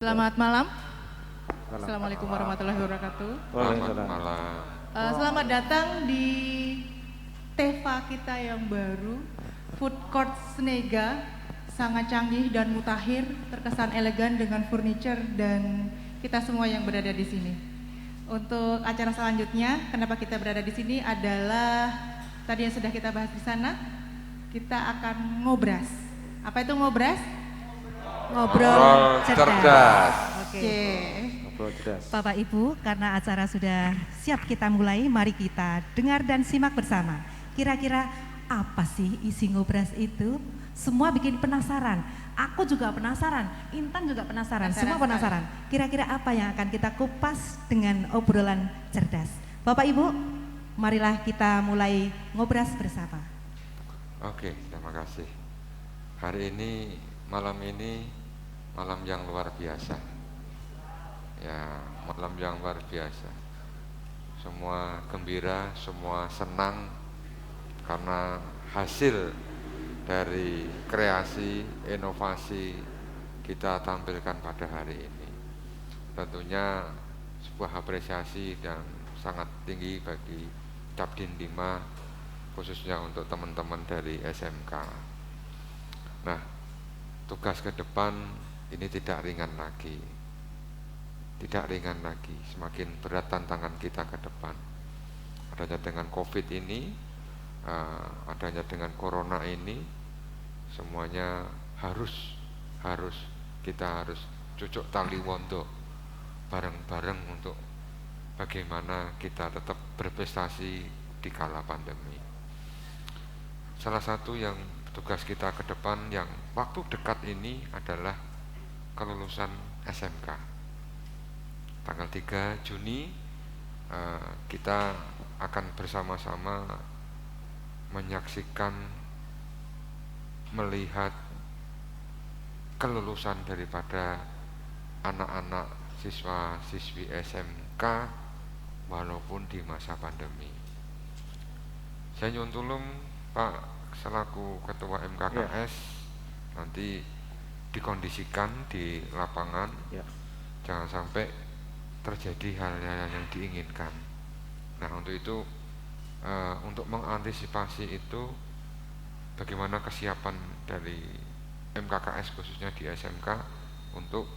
Selamat malam. Assalamualaikum warahmatullahi wabarakatuh. Selamat malam. Selamat datang di Teva kita yang baru, Food Court Snega, sangat canggih dan mutakhir, terkesan elegan dengan furniture dan kita semua yang berada di sini. Untuk acara selanjutnya, kenapa kita berada di sini adalah tadi yang sudah kita bahas di sana, kita akan ngobras. Apa itu ngobras? Ngobrol cerdas. Oke. Ngobrol cerdas. Bapak Ibu, karena acara sudah siap kita mulai, mari kita dengar dan simak bersama. Kira-kira apa sih isi ngobras itu? Semua bikin penasaran. Aku juga penasaran, Intan juga penasaran, semua penasaran. Kira-kira apa yang akan kita kupas dengan obrolan cerdas? Bapak Ibu, marilah kita mulai ngobras bersama. Oke, terima kasih. Hari ini, malam ini, malam yang luar biasa. Ya, malam yang luar biasa. Semua gembira, semua senang karena hasil dari kreasi, inovasi kita tampilkan pada hari ini. Tentunya sebuah apresiasi yang sangat tinggi bagi Cabdin 5, khususnya untuk teman-teman dari SMK. Nah, tugas ke depan ini tidak ringan lagi. Tidak ringan lagi, semakin berat tantangan kita ke depan. Adanya dengan COVID ini, adanya dengan Corona ini, semuanya kita harus cucuk tali wondo bareng-bareng untuk bagaimana kita tetap berprestasi di kala pandemi. Salah satu yang tugas kita ke depan yang waktu dekat ini adalah kelulusan SMK. Tanggal 3 Juni kita akan bersama-sama menyaksikan, melihat kelulusan daripada anak-anak siswa-siswi SMK walaupun di masa pandemi. Saya nyuwun tulung Pak selaku Ketua MKKS nanti dikondisikan di lapangan, jangan sampai terjadi hal-hal yang diinginkan. Nah, untuk itu, untuk mengantisipasi itu, bagaimana kesiapan dari MKKS khususnya di SMK untuk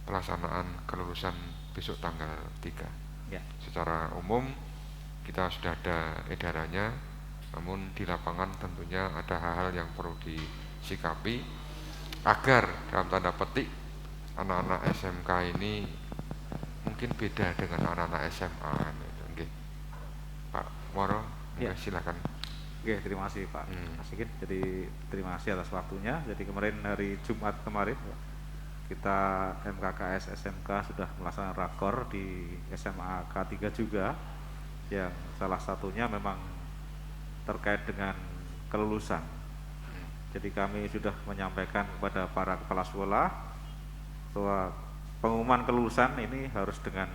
pelaksanaan kelulusan besok tanggal 3. Secara umum kita sudah ada edarannya, namun di lapangan tentunya ada hal-hal yang perlu disikapi agar dalam tanda petik anak-anak SMK ini mungkin beda dengan anak-anak SMA. Oke. Pak Moro, silakan. Oke, terima kasih Pak Asikin. Jadi terima kasih atas waktunya. Jadi kemarin hari Jumat kemarin kita MKKS SMK sudah melaksanakan rakor di SMA K3 juga, yang salah satunya memang terkait dengan kelulusan. Jadi kami sudah menyampaikan kepada para kepala sekolah bahwa pengumuman kelulusan ini harus dengan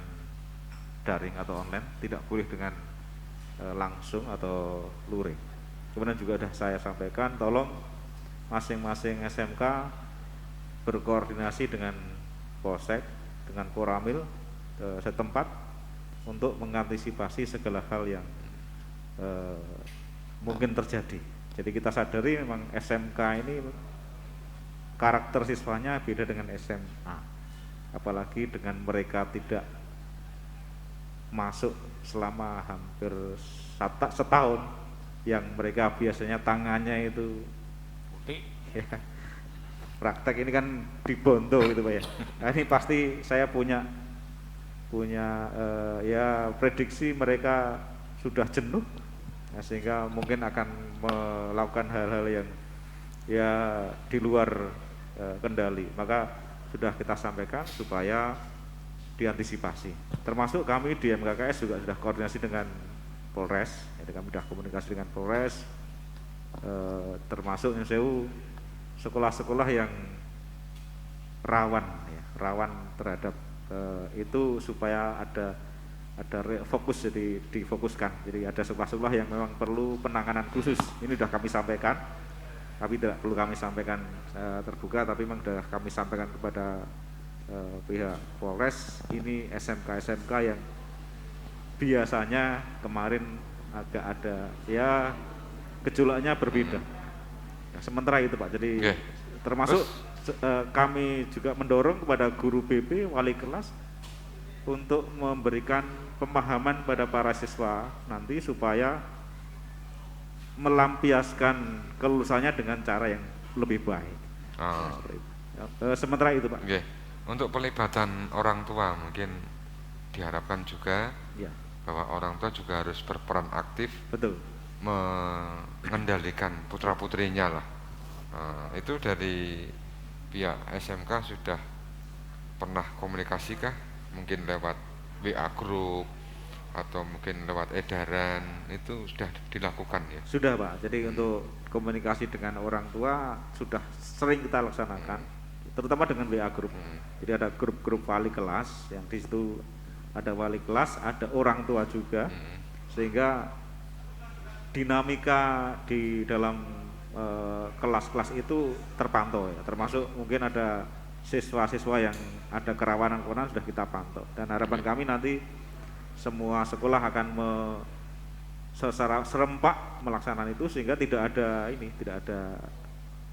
daring atau online, tidak boleh dengan langsung atau luring. Kemudian juga sudah saya sampaikan, tolong masing-masing SMK berkoordinasi dengan Polsek, dengan Koramil setempat untuk mengantisipasi segala hal yang mungkin terjadi. Jadi kita sadari memang SMK ini karakter siswanya beda dengan SMA, apalagi dengan mereka tidak masuk selama hampir setahun, yang mereka biasanya tangannya itu ya, praktek ini kan dibondo gitu Pak ya. Nah, ini pasti saya punya ya prediksi mereka sudah jenuh, sehingga mungkin akan melakukan hal-hal yang ya di luar kendali. Maka sudah kita sampaikan supaya diantisipasi. Termasuk kami di MKKS juga sudah koordinasi dengan Polres. Jadi kami sudah komunikasi dengan Polres, termasuk sekolah-sekolah yang rawan terhadap itu, supaya ada fokus, jadi difokuskan. Jadi ada sekolah-sekolah yang memang perlu penanganan khusus. Ini sudah kami sampaikan, tapi tidak perlu kami sampaikan terbuka, tapi memang sudah kami sampaikan kepada pihak Polres, ini SMK-SMK yang biasanya kemarin agak ada ya gejolaknya berbeda. Ya, sementara itu Pak, jadi termasuk kami juga mendorong kepada guru BP, wali kelas untuk memberikan pemahaman pada para siswa nanti supaya melampiaskan kelulusannya dengan cara yang lebih baik. Sementara itu Pak. Untuk pelibatan orang tua mungkin diharapkan juga bahwa orang tua juga harus berperan aktif, betul, mengendalikan putra putrinya lah. Itu dari pihak SMK sudah pernah komunikasikah? Mungkin lewat WA group atau mungkin lewat edaran, itu sudah dilakukan ya? Sudah Pak, jadi untuk komunikasi dengan orang tua sudah sering kita laksanakan, terutama dengan WA group. Jadi ada grup-grup wali kelas yang di situ ada wali kelas, ada orang tua juga, sehingga dinamika di dalam kelas-kelas itu terpantau ya, termasuk mungkin ada siswa-siswa yang ada kerawanan corona sudah kita pantau, dan harapan kami nanti semua sekolah akan secara serempak melaksanakan itu sehingga tidak ada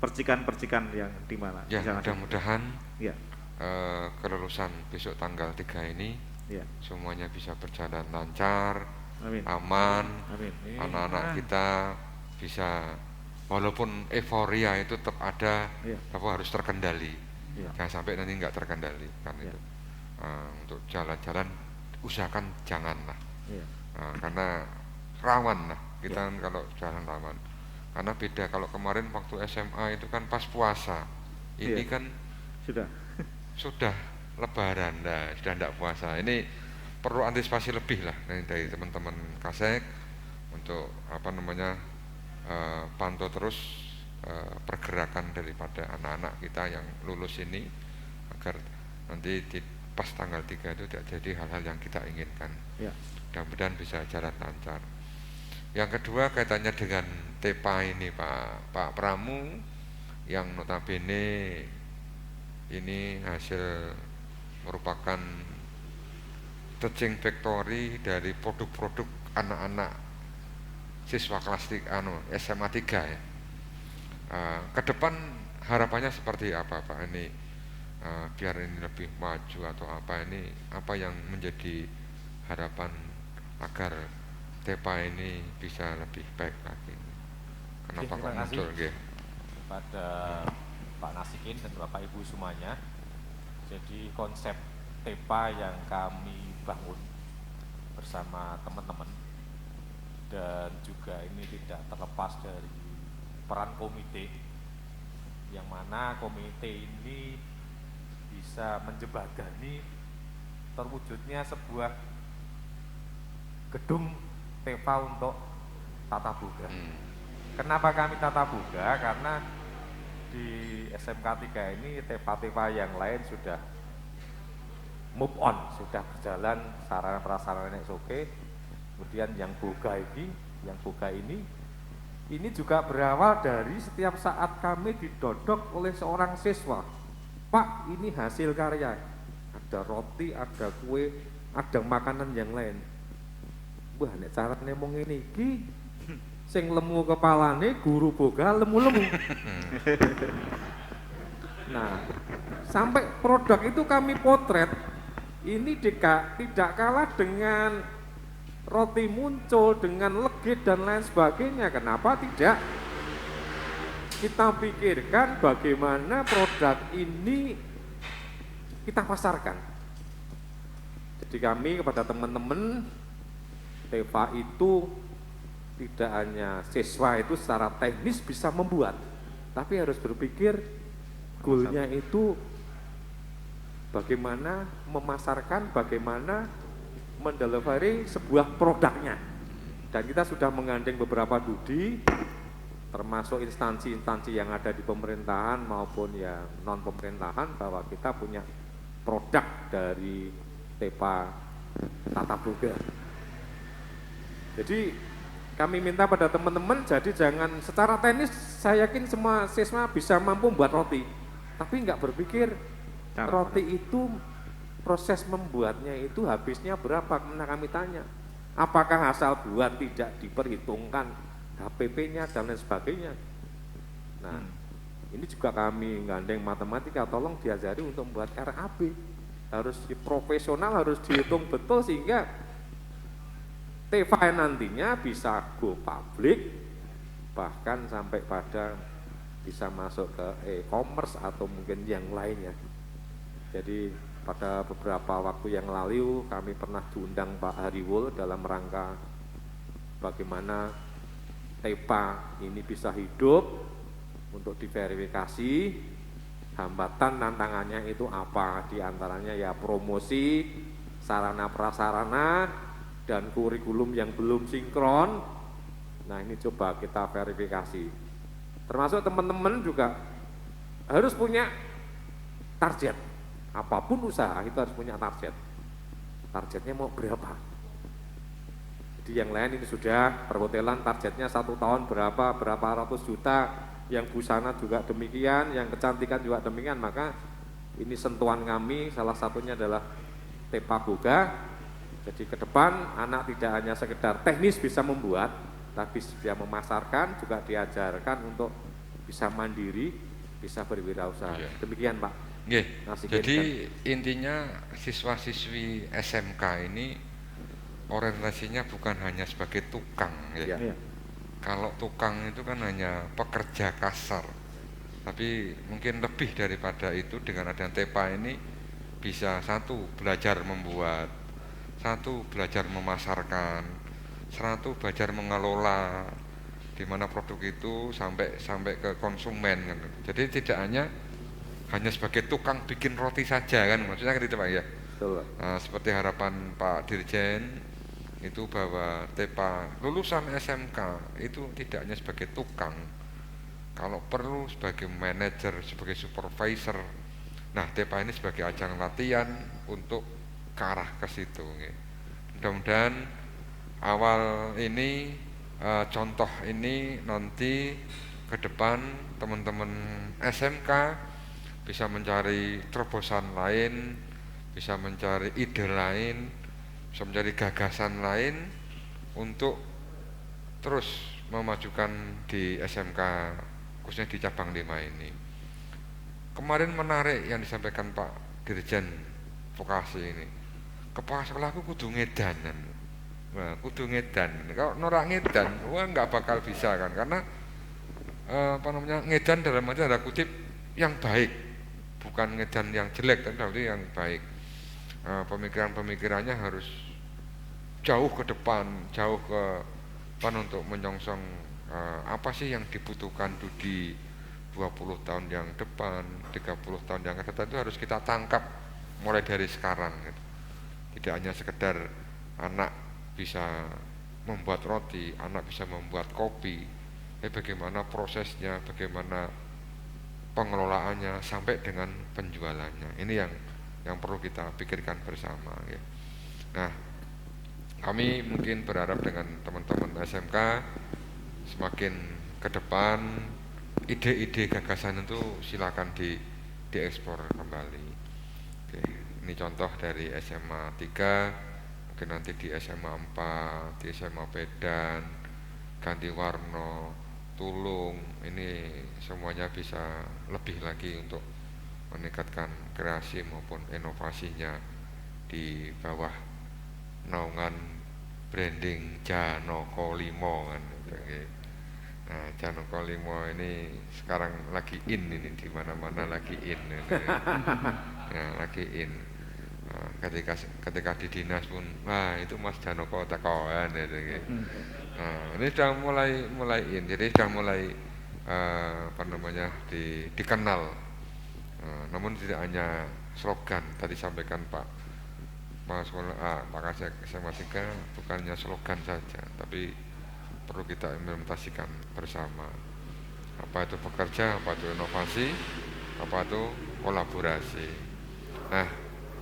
percikan-percikan yang di mana. Ya, mudah-mudahan ya, kelulusan besok tanggal 3 ini ya, semuanya bisa berjalan lancar, amin, aman, amin. Anak-anak kita bisa, walaupun euforia itu tetap ada, ya, tapi harus terkendali, ya. Jangan sampai nanti nggak terkendali kan, ya. Itu untuk jalan-jalan usahakan janganlah, ya. Karena rawan lah kita, ya, kalau jalan rawan. Karena beda kalau kemarin waktu SMA itu kan pas puasa, ini ya, kan sudah lebaran, sudah tidak puasa. Ini perlu antisipasi lebih lah dari teman-teman Kasek untuk pantau terus pergerakan daripada anak-anak kita yang lulus ini, agar nanti pas tanggal 3 itu tidak jadi hal-hal yang kita inginkan, ya. Mudah-mudahan bisa jalan lancar. Yang kedua kaitannya dengan TEPA ini Pak Pramu, yang notabene ini hasil merupakan teaching factory dari produk-produk anak-anak siswa kelas SMA 3 ya. Ke depan harapannya seperti apa Pak ini, biar ini lebih maju atau apa, ini apa yang menjadi harapan agar TEPA ini bisa lebih baik lagi? Kenapa kok muncul kepada Pak Nasikin dan Bapak Ibu semuanya. Jadi konsep TEPA yang kami bangun bersama teman-teman, dan juga ini tidak terlepas dari peran komite, yang mana komite ini bisa menjembatani terwujudnya sebuah gedung TEPA untuk tatap muka. Kenapa kami tatap muka? Karena di SMK 3 ini TEPA-TEPA yang lain sudah move on, sudah berjalan, sarana prasarana oke. Kemudian yang boga ini juga berawal dari setiap saat kami didodok oleh seorang siswa. Pak, ini hasil karya, ada roti, ada kue, ada makanan yang lain. Wah, nek carane mung ngene iki sing lemu kepalane guru boga lemu-lemu. Nah, sampai produk itu kami potret, ini tidak kalah dengan roti muncul, dengan legit dan lain sebagainya. Kenapa tidak kita pikirkan bagaimana produk ini kita pasarkan? Jadi kami kepada teman-teman, TEPA itu tidak hanya siswa itu secara teknis bisa membuat, tapi harus berpikir goalnya itu bagaimana memasarkan, bagaimana mendelivery sebuah produknya. Dan kita sudah menggandeng beberapa studi, termasuk instansi-instansi yang ada di pemerintahan maupun yang non pemerintahan, bahwa kita punya produk dari TEPA tatap muka. Jadi kami minta pada teman-teman, jadi jangan secara teknis saya yakin semua siswa bisa mampu membuat roti, tapi nggak berpikir roti itu proses membuatnya itu habisnya berapa? Karena kami tanya, apakah asal buat tidak diperhitungkan HPP-nya dan lain sebagainya. Nah, ini juga kami gandeng matematika, tolong diajari untuk membuat RAB. Harus profesional, harus dihitung betul sehingga TEFA nantinya bisa go public, bahkan sampai pada bisa masuk ke e-commerce atau mungkin yang lainnya. Jadi pada beberapa waktu yang lalu kami pernah diundang Pak Hariwul dalam rangka bagaimana TEPA ini bisa hidup untuk diverifikasi, hambatan tantangannya itu apa, diantaranya ya promosi, sarana prasarana, dan kurikulum yang belum sinkron. Nah ini coba kita verifikasi. Termasuk teman-teman juga harus punya target. Apapun usaha itu harus punya target. Targetnya mau berapa? Jadi yang lain ini sudah perhotelan targetnya 1 tahun berapa ratus juta, yang busana juga demikian, yang kecantikan juga demikian. Maka ini sentuhan kami, salah satunya adalah TEPA Boga. Jadi ke depan anak tidak hanya sekedar teknis bisa membuat, tapi bisa memasarkan, juga diajarkan untuk bisa mandiri, bisa berwirausaha. Demikian Pak. Jadi intinya siswa-siswi SMK ini orientasinya bukan hanya sebagai tukang ya. Kalau tukang itu kan hanya pekerja kasar, tapi mungkin lebih daripada itu. Dengan adanya TEPA ini bisa satu belajar membuat, satu belajar memasarkan, satu belajar mengelola di mana produk itu sampai ke konsumen kan. Jadi tidak hanya sebagai tukang bikin roti saja kan, maksudnya kan itu Pak ya. Betul. Nah, seperti harapan Pak Dirjen itu bahwa TEPA lulusan SMK itu tidak hanya sebagai tukang, kalau perlu sebagai manajer, sebagai supervisor. Nah TEPA ini sebagai ajang latihan untuk ke arah ke situ. Mudah-mudahan awal ini contoh ini nanti ke depan teman-teman SMK bisa mencari terobosan lain, bisa mencari ide lain, bisa mencari gagasan lain untuk terus memajukan di SMK, khususnya di cabang 5 ini. Kemarin menarik yang disampaikan Pak Dirjen Vokasi ini. Kepala sekolahku kudu ngedanan. Nah, kudu ngedan. Kalau norak ngedan, wah nggak bakal bisa kan, karena ngedan dalam arti tanda kutip yang baik. Bukan ngedan yang jelek, tapi yang baik. Pemikiran-pemikirannya harus jauh ke depan, jauh ke depan untuk menyongsong apa sih yang dibutuhkan di 20 tahun yang depan, 30 tahun yang akan datang. Itu harus kita tangkap mulai dari sekarang gitu. Tidak hanya sekedar anak bisa membuat roti, anak bisa membuat kopi, bagaimana prosesnya, bagaimana pengelolaannya sampai dengan penjualannya. Ini yang perlu kita pikirkan bersama ya. Nah, kami mungkin berharap dengan teman-teman SMK semakin ke depan ide-ide gagasan itu silakan dieksplor kembali. Oke, ini contoh dari SMA 3, mungkin nanti di SMA 4, di SMA Medan, Ganti Warno, Tulung, ini semuanya bisa lebih lagi untuk meningkatkan kreasi maupun inovasinya di bawah naungan branding Janoko Limo kan. Nah, Janoko Limo ini sekarang lagi in ini, di mana-mana lagi in ini. Nah, lagi in. Nah, ketika di dinas pun, wah itu Mas Janoko tekoan gitu. Nah, ini sudah mulai in, jadi sudah mulai dikenal. Namun tidak hanya slogan, tadi sampaikan Pak Kasek SMA 3 bukan hanya slogan saja, tapi perlu kita implementasikan bersama. Apa itu bekerja, apa itu inovasi, apa itu kolaborasi. Nah,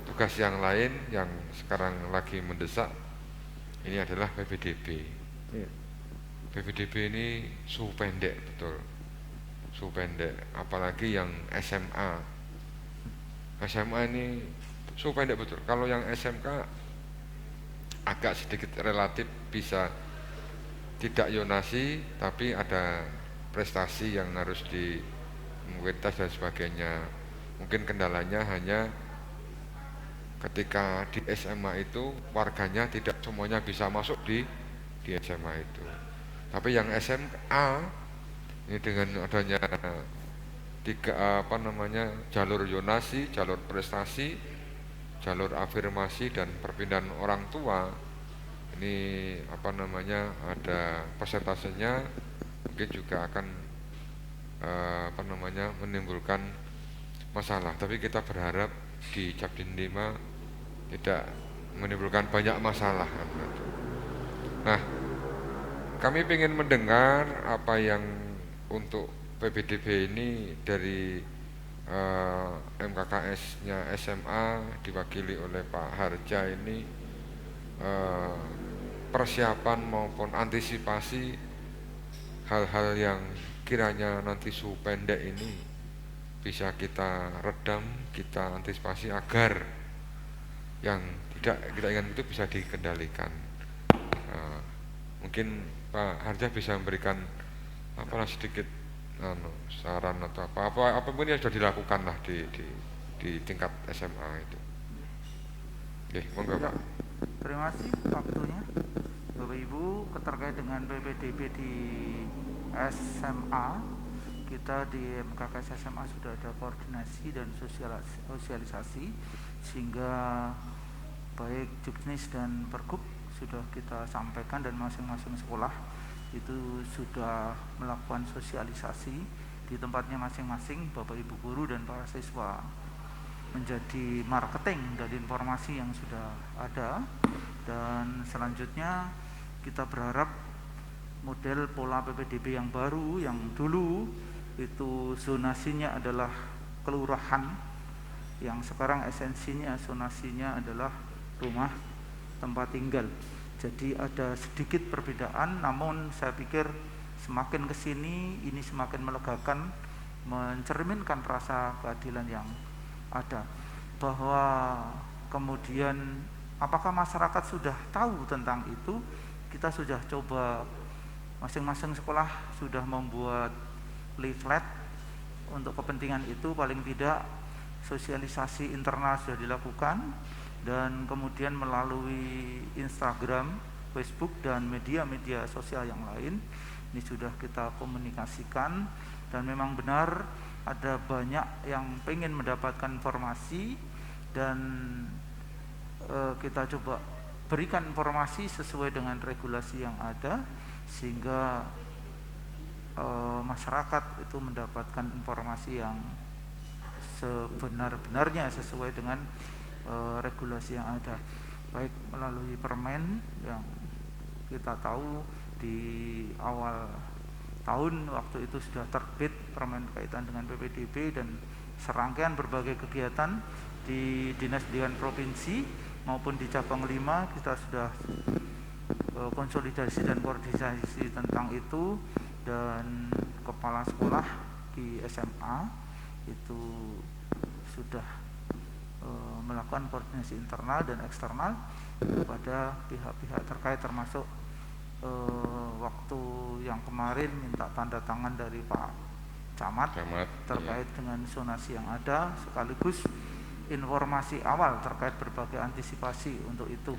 tugas yang lain yang sekarang lagi mendesak ini adalah PPDB. PPDB ini suhu pendek, betul, suhu pendek, apalagi yang SMA SMA ini supaya tidak betul. Kalau yang SMK agak sedikit relatif bisa tidak yonasi, tapi ada prestasi yang harus di mungkin tes dan sebagainya. Mungkin kendalanya hanya ketika di SMA itu warganya tidak semuanya bisa masuk di SMA itu. Tapi yang SMA ini dengan adanya jalur yonasi, jalur prestasi, jalur afirmasi dan perpindahan orang tua, ini ada persentasenya, mungkin juga akan menimbulkan masalah. Tapi kita berharap di Capdin 5 tidak menimbulkan banyak masalah. Nah, kami ingin mendengar apa yang untuk PPDB ini dari MKKS-nya SMA diwakili oleh Pak Harja ini, persiapan maupun antisipasi hal-hal yang kiranya nanti suhu pendek ini bisa kita redam, kita antisipasi agar yang tidak kita inginkan itu bisa dikendalikan. Mungkin Pak Harja bisa memberikan sedikit saran atau apapun yang sudah dilakukan lah di tingkat SMA itu. Oke, monggo Pak. Terima kasih waktunya. Bapak Ibu, terkait dengan PPDB di SMA, kita di MKKS SMA sudah ada koordinasi dan sosialisasi, sehingga baik Juknis dan Pergub sudah kita sampaikan dan masing-masing sekolah itu sudah melakukan sosialisasi di tempatnya masing-masing. Bapak Ibu guru dan para siswa menjadi marketing dari informasi yang sudah ada, dan selanjutnya kita berharap model pola PPDB yang baru, yang dulu itu zonasinya adalah kelurahan, yang sekarang esensinya zonasinya adalah rumah tempat tinggal. Jadi ada sedikit perbedaan, namun saya pikir semakin kesini ini semakin melegakan, mencerminkan rasa keadilan yang ada. Bahwa kemudian apakah masyarakat sudah tahu tentang itu? Kita sudah coba, masing-masing sekolah sudah membuat leaflet untuk kepentingan itu, paling tidak sosialisasi internal sudah dilakukan, dan kemudian melalui Instagram, Facebook, dan media-media sosial yang lain ini sudah kita komunikasikan. Dan memang benar ada banyak yang pengen mendapatkan informasi, dan kita coba berikan informasi sesuai dengan regulasi yang ada, sehingga masyarakat itu mendapatkan informasi yang sebenar-benarnya sesuai dengan regulasi yang ada, baik melalui permen yang kita tahu di awal tahun waktu itu sudah terbit permen kaitan dengan PPDB, dan serangkaian berbagai kegiatan di Dinas Pendidikan Provinsi maupun di cabang 5 kita sudah konsolidasi dan koordinasi tentang itu, dan kepala sekolah di SMA itu sudah melakukan koordinasi internal dan eksternal kepada pihak-pihak terkait, termasuk waktu yang kemarin minta tanda tangan dari Pak Camat terkait dengan zonasi yang ada, sekaligus informasi awal terkait berbagai antisipasi untuk itu.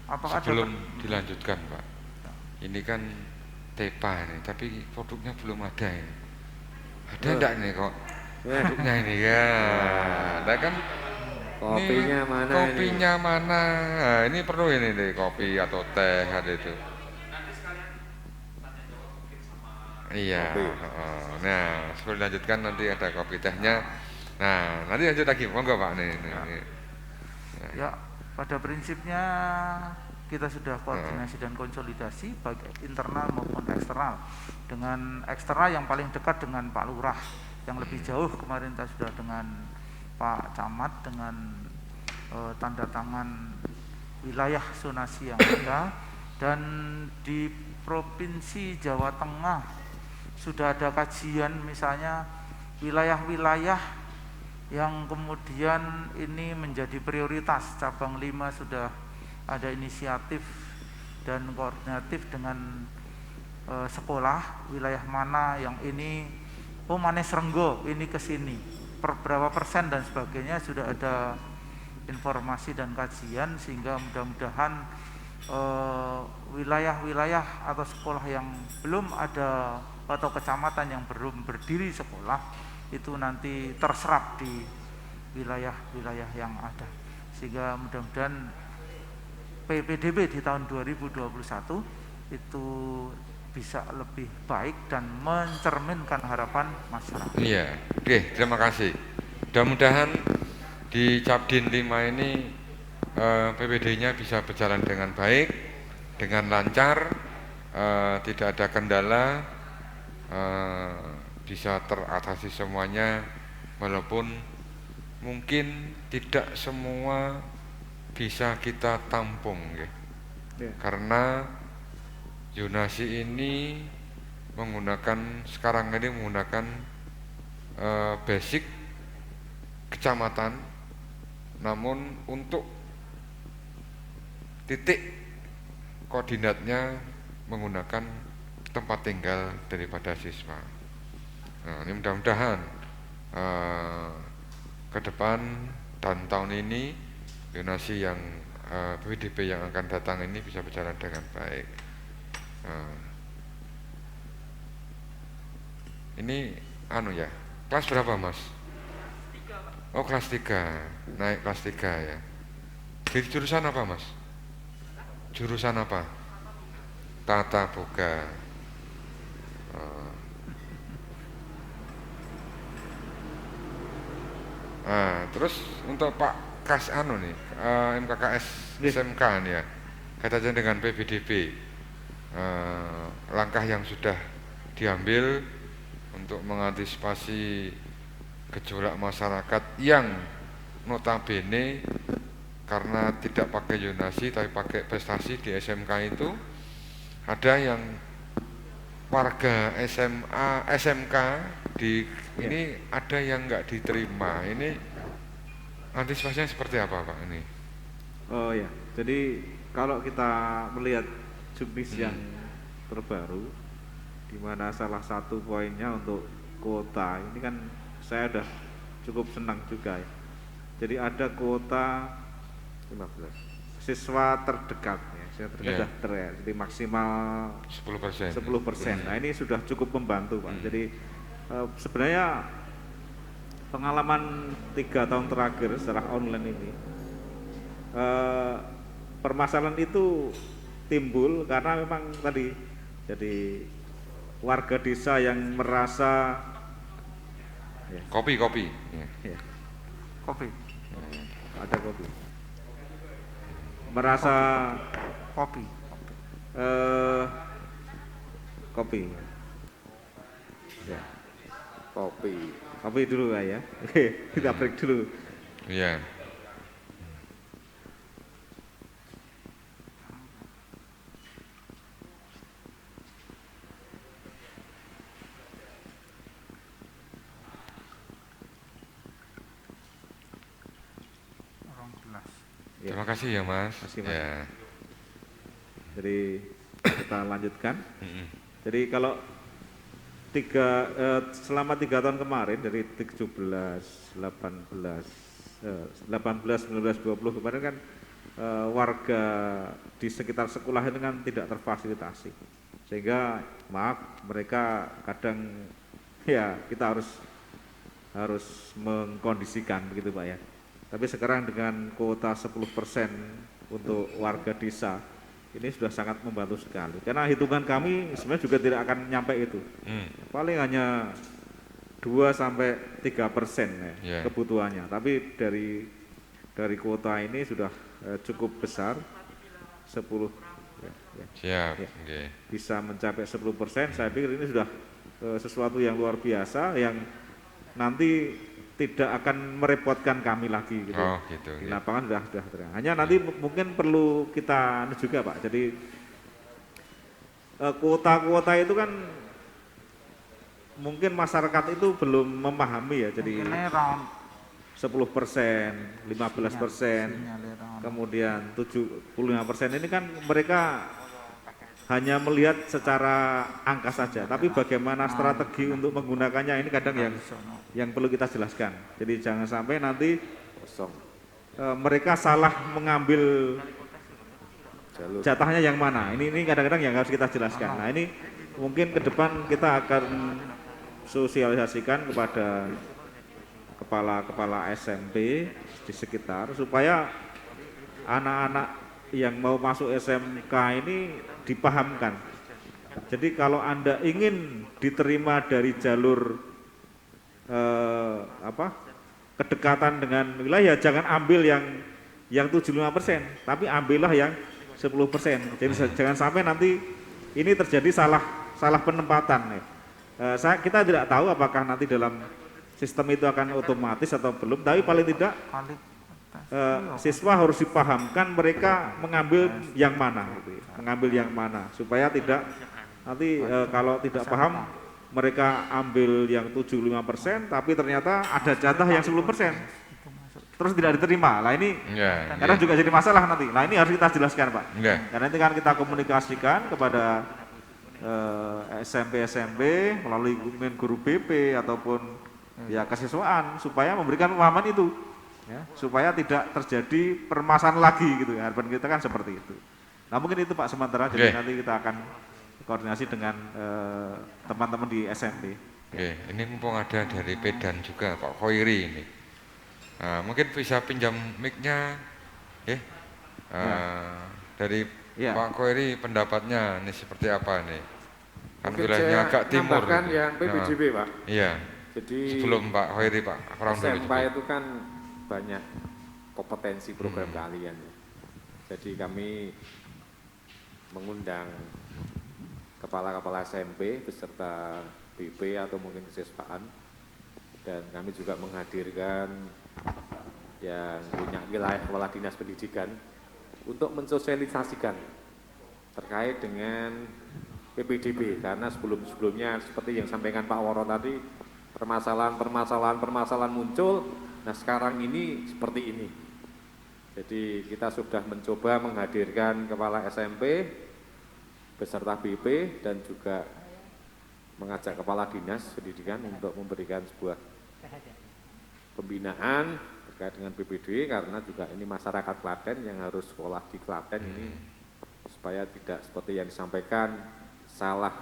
Apakah sebelum dilanjutkan Pak, ini kan TEPA nih, tapi produknya belum ada ini. Ada enggak nih kok? Produknya ini ya. Nah kan kopinya ini, mana? Kopinya ini? Mana? Nah, ini perlu ini deh, kopi atau teh ada itu. Iya. Nah, sebelum dilanjutkan nanti ada kopi tehnya. Nah, nanti lanjut lagi, monggo Pak nih. Ya, pada prinsipnya kita sudah koordinasi dan konsolidasi baik internal maupun eksternal. Dengan eksternal yang paling dekat dengan Pak Lurah, yang lebih jauh kemarin kita sudah dengan Pak Camat dengan tanda tangan wilayah zonasi yang ada, dan di Provinsi Jawa Tengah sudah ada kajian, misalnya wilayah-wilayah yang kemudian ini menjadi prioritas. Cabang 5 sudah ada inisiatif dan koordinatif dengan sekolah wilayah mana yang ini, oh Manes Renggo ini ke sini berapa persen dan sebagainya, sudah ada informasi dan kajian, sehingga mudah-mudahan wilayah-wilayah atau sekolah yang belum ada atau kecamatan yang belum berdiri sekolah itu nanti terserap di wilayah-wilayah yang ada, sehingga mudah-mudahan PPDB di tahun 2021 itu bisa lebih baik dan mencerminkan harapan masyarakat. Iya, oke, terima kasih. Mudah-mudahan di Cabdin 5 ini PPD-nya bisa berjalan dengan baik, dengan lancar, tidak ada kendala, bisa teratasi semuanya, walaupun mungkin tidak semua bisa kita tampung ya. Karena zonasi ini sekarang ini menggunakan basic kecamatan, namun untuk titik koordinatnya menggunakan tempat tinggal daripada siswa. Nah, ini mudah-mudahan ke depan dan tahun ini zonasi yang PPDB yang akan datang ini bisa berjalan dengan baik. Ini ya, kelas berapa Mas? Oh kelas 3, naik kelas 3 ya. Jadi jurusan apa Mas? Jurusan apa? Tata Boga. Terus untuk Pak Kas MKKS SMK nih ya, kaitannya dengan PPDB, langkah yang sudah diambil untuk mengantisipasi gejolak masyarakat yang notabene karena tidak pakai zonasi tapi pakai prestasi di SMK itu, ada yang warga SMK ini ada yang nggak diterima. Ini antisipasinya seperti apa Pak ini? Oh ya, jadi kalau kita melihat juknis yang terbaru, di mana salah satu poinnya untuk kuota ini kan saya udah cukup senang juga ya. Jadi ada kuota 15 siswa terdekat ya, jadi maksimal 10%. Nah ini sudah cukup membantu Pak. Jadi sebenarnya pengalaman 3 tahun terakhir secara online ini, permasalahan itu timbul karena memang tadi, jadi warga desa yang merasa kopi ada merasa kopi dulu Pak ya. Oke, kita break dulu. Iya. Terima kasih ya Mas. Ya. Jadi kita lanjutkan. Jadi kalau selama 3 tahun kemarin dari 17, 18, 19, 20 kemarin kan warga di sekitar sekolah ini kan tidak terfasilitasi, sehingga mereka kadang ya kita harus mengkondisikan begitu Pak ya. Tapi sekarang dengan kuota 10% untuk warga desa ini sudah sangat membantu sekali, karena hitungan kami sebenarnya juga tidak akan nyampe itu, paling hanya 2-3% ya, kebutuhannya. Tapi dari kuota ini sudah cukup besar, 10 bisa mencapai 10%. Saya pikir ini sudah sesuatu yang luar biasa yang nanti tidak akan merepotkan kami lagi gitu. Di lapangan sudah terang. Hanya nanti mungkin perlu kita juga Pak. Jadi kuota-kuota itu kan mungkin masyarakat itu belum memahami ya. Jadi 10%, 15%, kemudian 75%, ini kan mereka hanya melihat secara angka saja, tapi bagaimana strategi untuk menggunakannya ini kadang yang perlu kita jelaskan. Jadi jangan sampai nanti mereka salah mengambil jatahnya yang mana. Ini kadang-kadang yang harus kita jelaskan. Nah, ini mungkin ke depan kita akan sosialisasikan kepada kepala-kepala SMP di sekitar supaya anak-anak yang mau masuk SMK ini dipahamkan. Jadi kalau Anda ingin diterima dari jalur kedekatan dengan wilayah, jangan ambil yang 75%, tapi ambillah yang 10%. Jadi jangan sampai nanti ini terjadi salah penempatan. Kita tidak tahu apakah nanti dalam sistem itu akan otomatis atau belum, tapi paling tidak siswa harus dipahamkan mereka mengambil yang mana, gitu ya. Mengambil yang mana supaya tidak nanti kalau tidak paham mereka ambil yang 75%, tapi ternyata ada jatah yang 10%, terus tidak diterima. Nah ini kadang juga jadi masalah nanti. Nah ini harus kita jelaskan, Pak. Karena nanti kan kita komunikasikan kepada SMP melalui guru BP ataupun ya kesiswaan supaya memberikan pemahaman itu, ya, supaya tidak terjadi permasalahan lagi gitu. Harapan kita kan seperti itu. Nah mungkin itu Pak sementara, jadi nanti kita akan koordinasi dengan teman-teman di SMP. Ini mumpung ada dari Pedan juga Pak Khoiri ini. Mungkin bisa pinjam mic-nya, dari Pak Khoiri pendapatnya ini seperti apa nih? Kan wilayahnya agak timur. Kan yang PPDB Pak. Iya. Jadi sebelum Pak Khoiri Pak, SMK itu kan banyak kompetensi program keahlian. Jadi kami mengundang kepala-kepala SMP beserta BP atau mungkin kesiswaan, dan kami juga menghadirkan yang punya wilayah kepala dinas pendidikan untuk mensosialisasikan terkait dengan PPDB, karena sebelumnya seperti yang sampaikan Pak Woro tadi, permasalahan muncul. Nah sekarang ini seperti ini. Jadi kita sudah mencoba menghadirkan kepala SMP beserta BP dan juga mengajak kepala dinas pendidikan untuk memberikan sebuah pembinaan terkait dengan PPD, karena juga ini masyarakat Klaten yang harus sekolah di Klaten ini, supaya tidak seperti yang disampaikan salah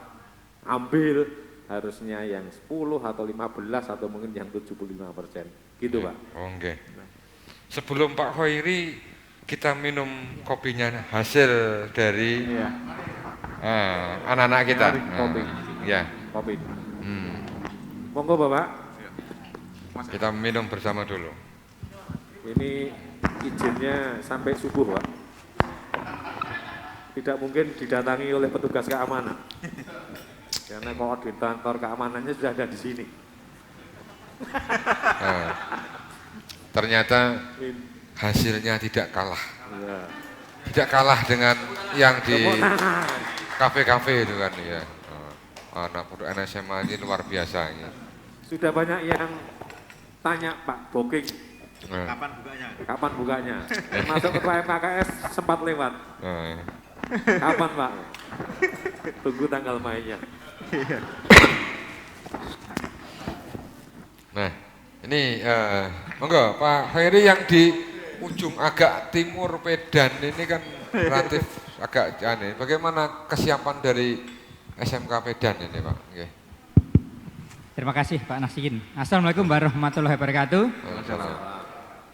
ambil, harusnya yang 10 atau 15 atau mungkin yang 75%. Gitu Pak. Oke. Sebelum Pak Khoiri kita minum kopinya hasil dari anak-anak kita. Kopi. Ya. Kopi. Monggo Bapak. Kita minum bersama dulu. Ini izinnya sampai subuh Pak. Tidak mungkin didatangi oleh petugas keamanan. Karena koordinator keamanannya sudah ada di sini. Ternyata hasilnya tidak kalah. Tidak kalah dengan yang di kafe-kafe itu kan ya. Anak SMA ini luar biasa ini. Sudah banyak yang tanya Pak Booking, Kapan bukanya? kapan bukanya? Termasuk ketua MKKS sempat lewat. Kapan Pak? Tunggu tanggal mainnya. Nah, ini monggo Pak Khoiri yang di ujung agak timur Pedan ini kan relatif agak aneh. Bagaimana kesiapan dari SMK Pedan ini Pak? Okay. Terima kasih Pak Nasikin. Assalamualaikum warahmatullahi wabarakatuh.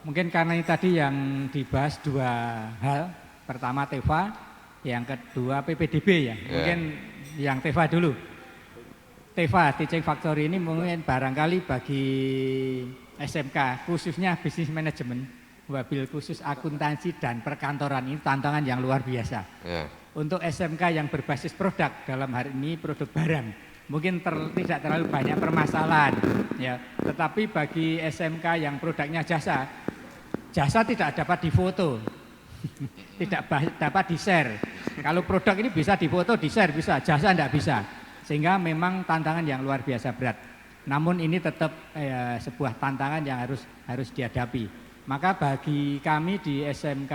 Mungkin karena ini tadi yang dibahas dua hal. Pertama TEVA, yang kedua PPDB ya. Mungkin yang TEVA dulu. TEVA, Teaching Factory ini mungkin barangkali bagi SMK, khususnya bisnis manajemen, wabil khusus akuntansi dan perkantoran, ini tantangan yang luar biasa. Untuk SMK yang berbasis produk, dalam hari ini produk barang, mungkin tidak terlalu banyak permasalahan, ya. Tetapi bagi SMK yang produknya jasa tidak dapat difoto, tidak dapat di-share. Kalau produk ini bisa difoto, di-share bisa, jasa tidak bisa. Sehingga memang tantangan yang luar biasa berat. Namun ini tetap sebuah tantangan yang harus dihadapi. Maka bagi kami di SMK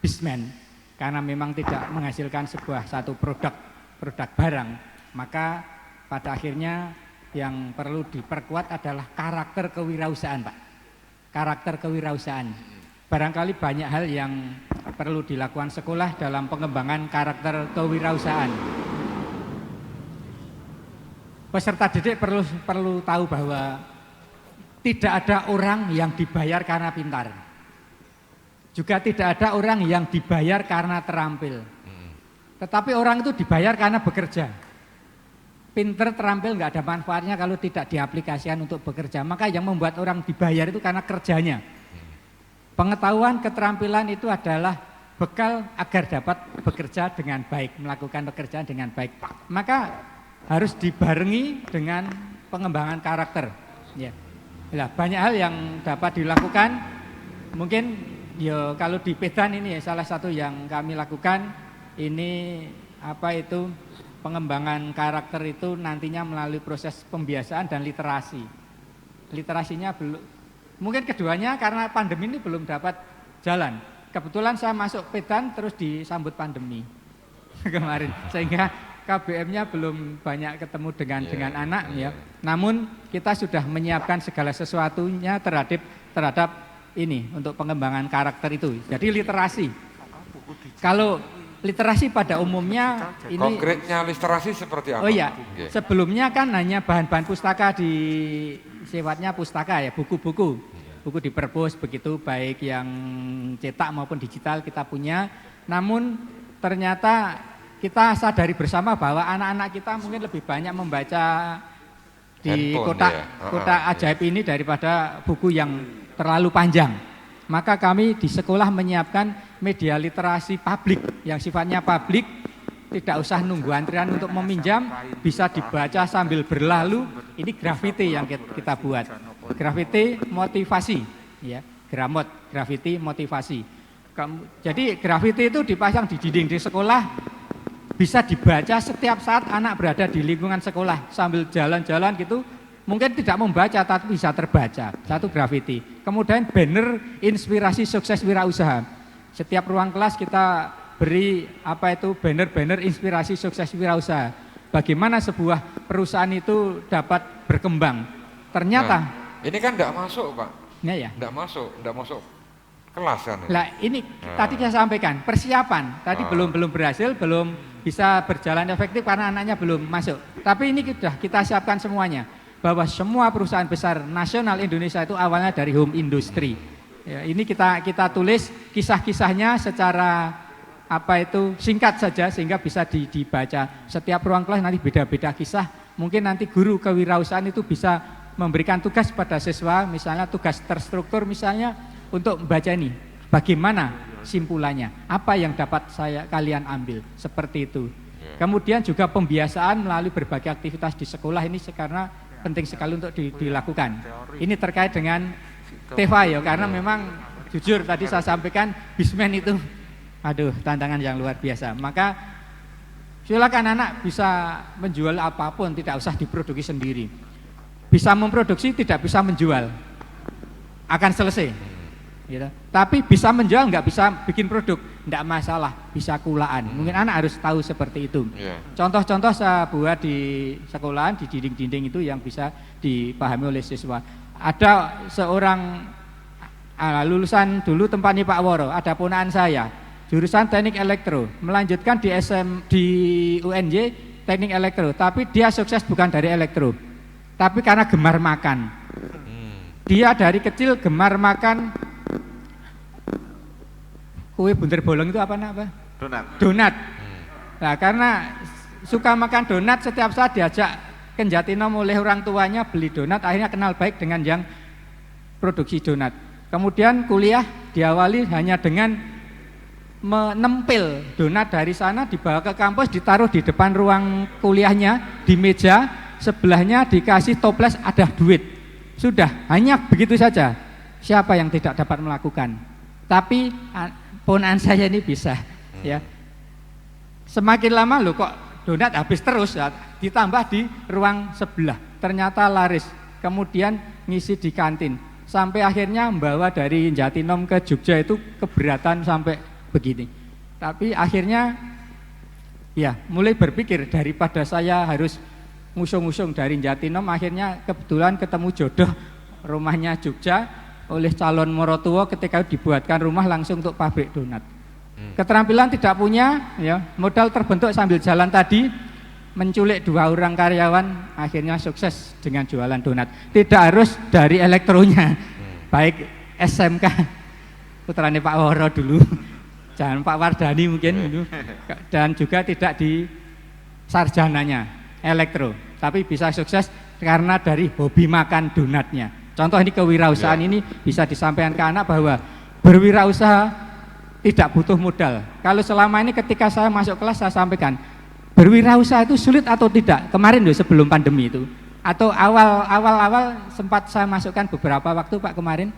Bismen, karena memang tidak menghasilkan satu produk barang, maka pada akhirnya yang perlu diperkuat adalah karakter kewirausahaan, Pak. Karakter kewirausahaan. Barangkali banyak hal yang perlu dilakukan sekolah dalam pengembangan karakter kewirausahaan. Peserta didik perlu tahu bahwa tidak ada orang yang dibayar karena pintar. Juga tidak ada orang yang dibayar karena terampil. Tetapi orang itu dibayar karena bekerja. Pinter, terampil nggak ada manfaatnya kalau tidak diaplikasikan untuk bekerja. Maka yang membuat orang dibayar itu karena kerjanya. Pengetahuan, keterampilan itu adalah bekal agar dapat bekerja dengan baik, melakukan pekerjaan dengan baik. Maka harus dibarengi dengan pengembangan karakter. Ya. Nah, banyak hal yang dapat dilakukan. Mungkin ya kalau di Pedan ini salah satu yang kami lakukan ini pengembangan karakter itu nantinya melalui proses pembiasaan dan literasi. Literasinya belum, mungkin keduanya karena pandemi ini belum dapat jalan. Kebetulan saya masuk Pedan terus disambut pandemi kemarin, sehingga KBM-nya belum banyak ketemu dengan anak ya. Namun kita sudah menyiapkan segala sesuatunya terhadap ini untuk pengembangan karakter itu. Jadi literasi. Kalau literasi pada umumnya ini konkretnya literasi seperti apa? Oh iya, sebelumnya kan hanya bahan-bahan pustaka sifatnya pustaka ya, buku-buku. Buku di perpus begitu, baik yang cetak maupun digital kita punya. Namun ternyata kita sadari bersama bahwa anak-anak kita mungkin lebih banyak membaca di kotak ajaib ini daripada buku yang terlalu panjang. Maka kami di sekolah menyiapkan media literasi publik yang sifatnya publik, tidak usah nunggu antrian untuk meminjam, bisa dibaca sambil berlalu. Ini graffiti yang kita buat, graffiti motivasi, ya, gramot, graffiti motivasi. Jadi graffiti itu dipasang di dinding di sekolah, bisa dibaca setiap saat anak berada di lingkungan sekolah sambil jalan-jalan gitu. Mungkin tidak membaca tapi bisa terbaca, satu graffiti. Kemudian banner inspirasi sukses wirausaha. Setiap ruang kelas kita beri banner-banner inspirasi sukses wirausaha. Bagaimana sebuah perusahaan itu dapat berkembang. Ternyata ini kan tidak masuk, Pak. Ya. Tidak masuk kelas kan. Lah ini tadi saya sampaikan persiapan. Tadi belum berhasil, belum bisa berjalan efektif karena anaknya belum masuk. Tapi ini sudah kita siapkan semuanya. Bahwa semua perusahaan besar nasional Indonesia itu awalnya dari home industry. Ya, ini kita tulis kisah-kisahnya secara singkat saja sehingga bisa dibaca. Setiap ruang kelas nanti beda-beda kisah. Mungkin nanti guru kewirausahaan itu bisa memberikan tugas pada siswa, misalnya tugas terstruktur misalnya untuk membaca ini. Bagaimana simpulannya? Apa yang dapat kalian ambil? Seperti itu. Kemudian juga pembiasaan melalui berbagai aktivitas di sekolah ini karena penting sekali untuk dilakukan. Ini terkait dengan TEFA ya, karena memang jujur tadi saya sampaikan Bismen itu tantangan yang luar biasa. Maka silakan anak bisa menjual apapun, tidak usah diproduksi sendiri. Bisa memproduksi, tidak bisa menjual, akan selesai. Gitu. Tapi bisa menjual, nggak bisa bikin produk, nggak masalah, bisa kulaan. Mungkin anak harus tahu seperti itu. Contoh-contoh saya buat di sekolahan, di dinding-dinding itu yang bisa dipahami oleh siswa. Ada seorang lulusan dulu tempatnya Pak Woro, ada ponakan saya, jurusan teknik elektro, melanjutkan di UNJ teknik elektro, tapi dia sukses bukan dari elektro, tapi karena gemar makan. Dia dari kecil gemar makan kue buntir bolong itu apa? Donat. Nah, karena suka makan donat, setiap saat diajak ke Jatinom oleh orang tuanya beli donat, akhirnya kenal baik dengan yang produksi donat. Kemudian kuliah diawali hanya dengan menempil donat dari sana, dibawa ke kampus, ditaruh di depan ruang kuliahnya, di meja, sebelahnya dikasih toples ada duit. Sudah, hanya begitu saja. Siapa yang tidak dapat melakukan? Tapi ponakan saya ini bisa, ya. Semakin lama loh kok donat habis terus ya, ditambah di ruang sebelah. Ternyata laris. Kemudian ngisi di kantin. Sampai akhirnya membawa dari Jatinom ke Jogja itu keberatan sampai begini. Tapi akhirnya ya mulai berpikir daripada saya harus ngusung-ngusung dari Jatinom, akhirnya kebetulan ketemu jodoh rumahnya Jogja oleh calon morotuo ketika dibuatkan rumah langsung untuk pabrik donat. Keterampilan tidak punya, ya modal terbentuk sambil jalan tadi, menculik 2 orang karyawan, akhirnya sukses dengan jualan donat. Tidak harus dari elektronya, baik SMK, putranya Pak Woro dulu, jangan Pak Wardani mungkin dulu, dan juga tidak di sarjananya elektro, tapi bisa sukses karena dari hobi makan donatnya. Contoh ini kewirausahaan ini bisa disampaikan ke anak bahwa berwirausaha tidak butuh modal. Kalau selama ini ketika saya masuk kelas saya sampaikan, berwirausaha itu sulit atau tidak? Kemarin loh sebelum pandemi itu, atau awal sempat saya masukkan beberapa waktu Pak kemarin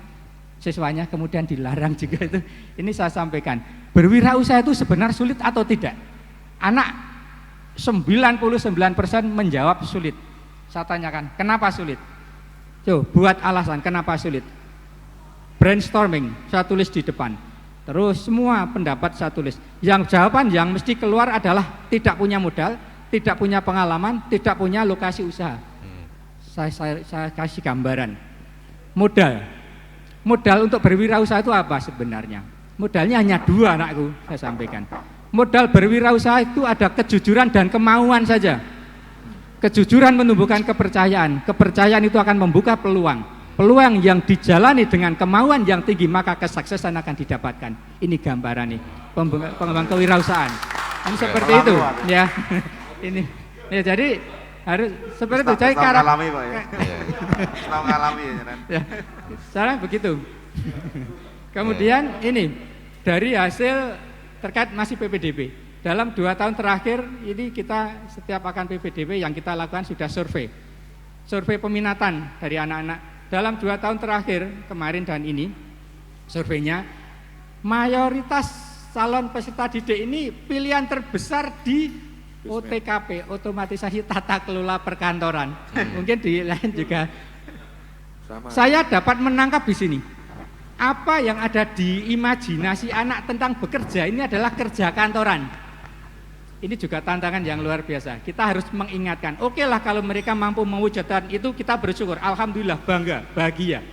siswanya, kemudian dilarang juga itu. Ini saya sampaikan, berwirausaha itu sebenarnya sulit atau tidak? Anak 99% menjawab sulit. Saya tanyakan, kenapa sulit? Coba buat alasan kenapa sulit. Brainstorming, saya tulis di depan. Terus semua pendapat saya tulis. Yang jawaban yang mesti keluar adalah tidak punya modal, tidak punya pengalaman, tidak punya lokasi usaha. Saya kasih gambaran. Modal untuk berwirausaha itu apa sebenarnya? Modalnya hanya 2 anakku, saya sampaikan. Modal berwirausaha itu ada kejujuran dan kemauan saja. Kejujuran menumbuhkan kepercayaan. Kepercayaan itu akan membuka peluang. Peluang yang dijalani dengan kemauan yang tinggi, maka kesuksesan akan didapatkan. Ini gambaran nih, pengembang kewirausahaan. Ini seperti itu, ya. Ini, ya jadi harus seperti itu. Jadi ngalami Pak ya. Selalu ngalami ya. Salah begitu. Kemudian ini dari hasil terkait masih PPDB. Dalam 2 tahun terakhir ini kita setiap akan PPDB yang kita lakukan sudah survei peminatan dari anak-anak. Dalam 2 tahun terakhir kemarin dan ini surveinya, mayoritas calon peserta didik ini pilihan terbesar di OTKP, otomatisasi tata kelola perkantoran. Mungkin di lain juga. Saya dapat menangkap di sini apa yang ada di imajinasi anak tentang bekerja ini adalah kerja kantoran. Ini juga tantangan yang luar biasa. Kita harus mengingatkan, oke lah kalau mereka mampu mewujudkan itu kita bersyukur, alhamdulillah, bangga, bahagia.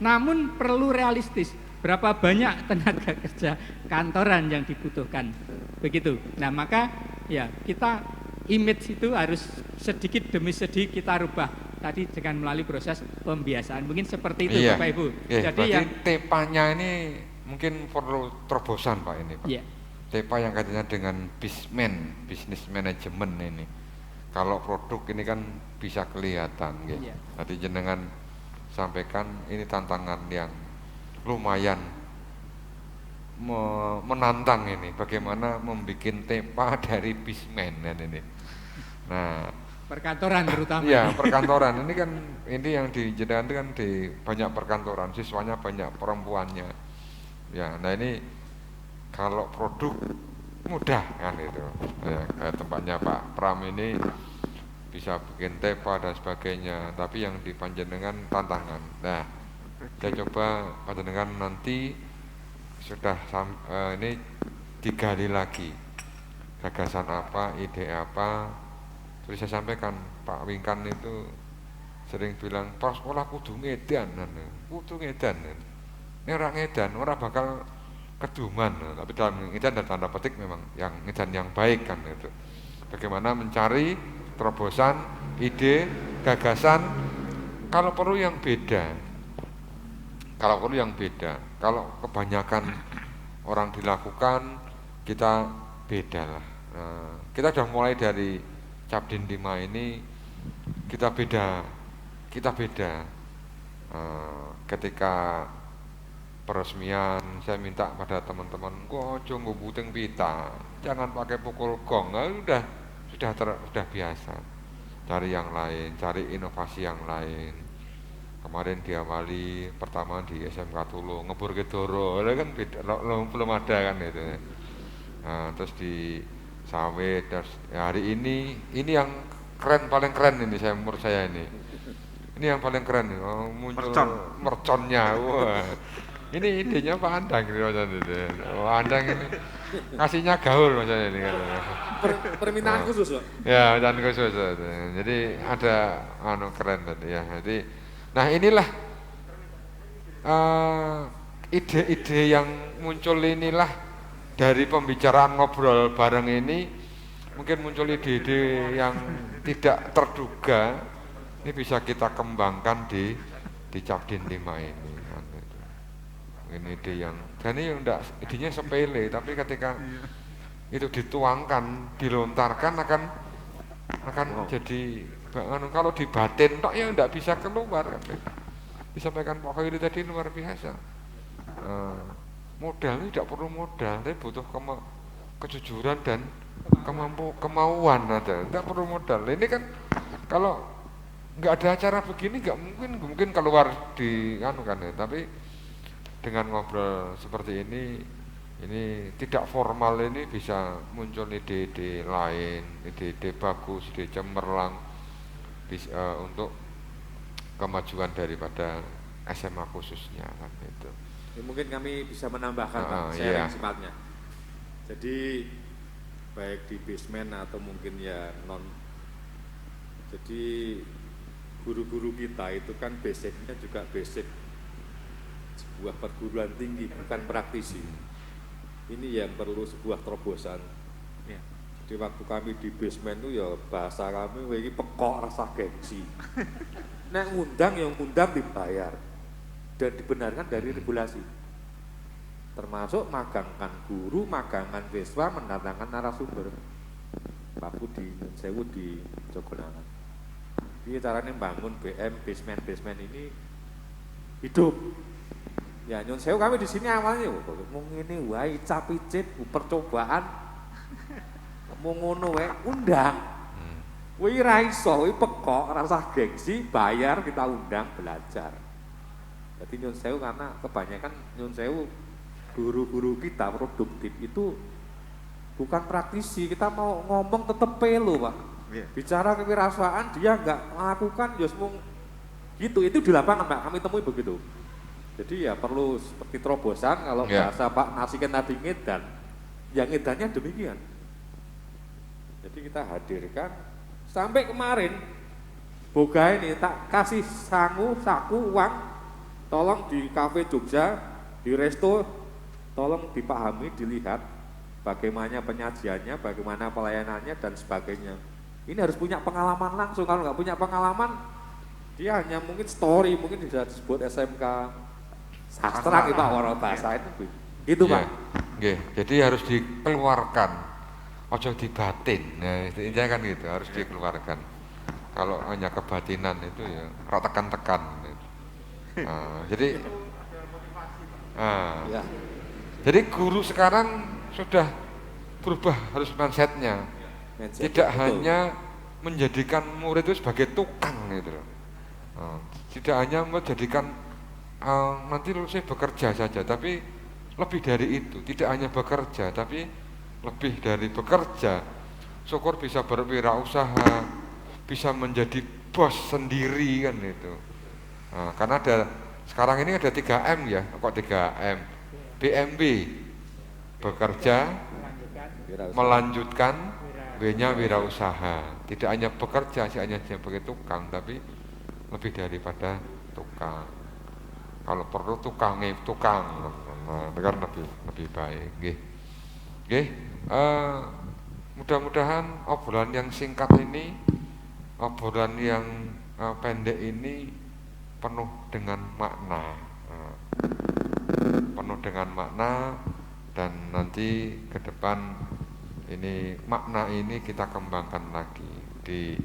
Namun perlu realistis, berapa banyak tenaga kerja kantoran yang dibutuhkan. Begitu. Nah maka ya kita image itu harus sedikit demi sedikit kita rubah. Tadi dengan melalui proses pembiasaan. Mungkin seperti itu Bapak Ibu. Jadi yang TEPA-nya ini mungkin perlu terobosan Pak ini Pak. Iya. TEPA yang katanya dengan business management ini. Kalau produk ini kan bisa kelihatan gitu. Nanti jenengan sampaikan ini tantangan yang lumayan menantang ini. Bagaimana membuat TEPA dari businessman ini. Nah, perkantoran terutama. Iya, perkantoran. Ini kan ini yang di jenengan itu kan di banyak perkantoran, siswanya banyak perempuannya. Ya, nah ini kalau produk mudah kan itu ya, tempatnya Pak Pram ini bisa bikin TEPA dan sebagainya, tapi yang di panjenengan tantangan. Nah, saya coba panjenengan nanti sudah ini digali lagi gagasan apa, ide apa. Terus saya sampaikan Pak Wingkan itu sering bilang pas sekolah kudu ngedan, ini orang ngedan, orang bakal keduman, tapi dalam ngedan dan tanda petik memang yang ngedan yang baik kan itu. Bagaimana mencari terobosan, ide, gagasan, kalau perlu yang beda. Kalau kebanyakan orang dilakukan, kita beda lah. Nah, kita sudah mulai dari Cabdin 5 ini kita beda. Ketika peresmian saya minta pada teman-teman, kok jangan buting pita, jangan pakai pukul gong. Nah, sudah biasa. Cari yang lain, cari inovasi yang lain. Kemarin diawali pertama di SMK Tulung, ngebur ke Doro, kan beda, belum ada kan itu. Nah, terus di sawit. Terus ya hari ini yang keren, paling keren ini menurut saya ini yang paling keren, muncul merconnya. Wah, ini idenya Pak Andang gitu maksudnya. Andang ini ngasihnya gaul maksudnya ini. Permintaan khusus, Pak? Ya, dan khusus. Jadi ada keren tadi ya. Jadi, nah inilah ide-ide yang muncul inilah dari pembicaraan ngobrol bareng ini, mungkin muncul ide-ide yang tidak terduga. Ini bisa kita kembangkan di Capdin 5 ini. Ini ide yang, dan ini enggak, idenya sepele, tapi ketika itu dituangkan, dilontarkan akan jadi, kalau dibatin tok ya enggak bisa keluar. Disampaikan Pak Khairi tadi luar biasa. Modal ini tidak perlu modal, tapi butuh kejujuran dan kemauan ada. Tidak perlu modal. Ini kan kalau nggak ada acara begini nggak mungkin keluar di kan ya. Tapi dengan ngobrol seperti ini tidak formal, ini bisa muncul ide-ide lain, ide-ide bagus, ide cemerlang untuk kemajuan daripada SMA khususnya kan itu. Ya, mungkin kami bisa menambahkan Pak, sharing sifatnya. Jadi baik di basement atau mungkin ya non. Jadi guru-guru kita itu kan basicnya juga basic sebuah perguruan tinggi, bukan praktisi. Ini yang perlu sebuah terobosan. Ya. Jadi waktu kami di basement itu ya bahasa kami ini pekok rasa gengsi. Nek ngundang yang ngundang dibayar dan dibenarkan dari regulasi. Termasuk magangkan guru, magangkan siswa, mendatangkan narasumber. Waktu di Sewu di Jogonangan. Ini caranya bangun basement ini hidup. Ya nyun sewu kami di sini awalnya mau ngene wae capicit percobaan mau ngono wae undang. Kuwi ra iso, kuwi pekok rasa gengsi, bayar kita undang belajar. Jadi nyun sewu karena kebanyakan nyun sewu guru-guru kita produktif itu bukan praktisi, kita mau ngomong tetep pelo, Pak. Bicara kewirausahaan dia nggak melakukan mung gitu, itu di lapangan Pak kami temui begitu. Jadi ya perlu seperti terobosan kalau bahasa Pak Nasiken tadi ngedan, yang ngedannya demikian. Jadi kita hadirkan sampai kemarin boga ini tak kasih saku uang, tolong di kafe Jogja, di resto, tolong dipahami, dilihat bagaimana penyajiannya, bagaimana pelayanannya dan sebagainya. Ini harus punya pengalaman langsung. Kalau nggak punya pengalaman, dia hanya mungkin story, mungkin bisa disebut SMK sastra gitu Pak, orang bahasa itu. Gitu Pak. Jadi harus dikeluarkan, ojo dibatin. Nah, intinya kan gitu, harus dikeluarkan. Kalau hanya kebatinan itu ya tekan-tekan. Jadi guru sekarang sudah berubah harus mindsetnya. Tidak hanya menjadikan murid itu sebagai tukang gitu loh. Tidak hanya menjadikan nanti lulusnya bekerja saja, tapi lebih dari itu. Tidak hanya bekerja, tapi lebih dari bekerja. Syukur bisa berwirausaha, bisa menjadi bos sendiri kan itu. Karena sekarang ini ada 3M ya, kok 3M? BMB bekerja, melanjutkan, W-nya wirausaha. Tidak hanya bekerja, hanya sebagai tukang, tapi lebih daripada tukang. Kalau perlu tukang, kan lebih baik. Mudah-mudahan obrolan yang singkat ini, obrolan yang pendek ini penuh dengan makna, dan nanti ke depan ini makna ini kita kembangkan lagi di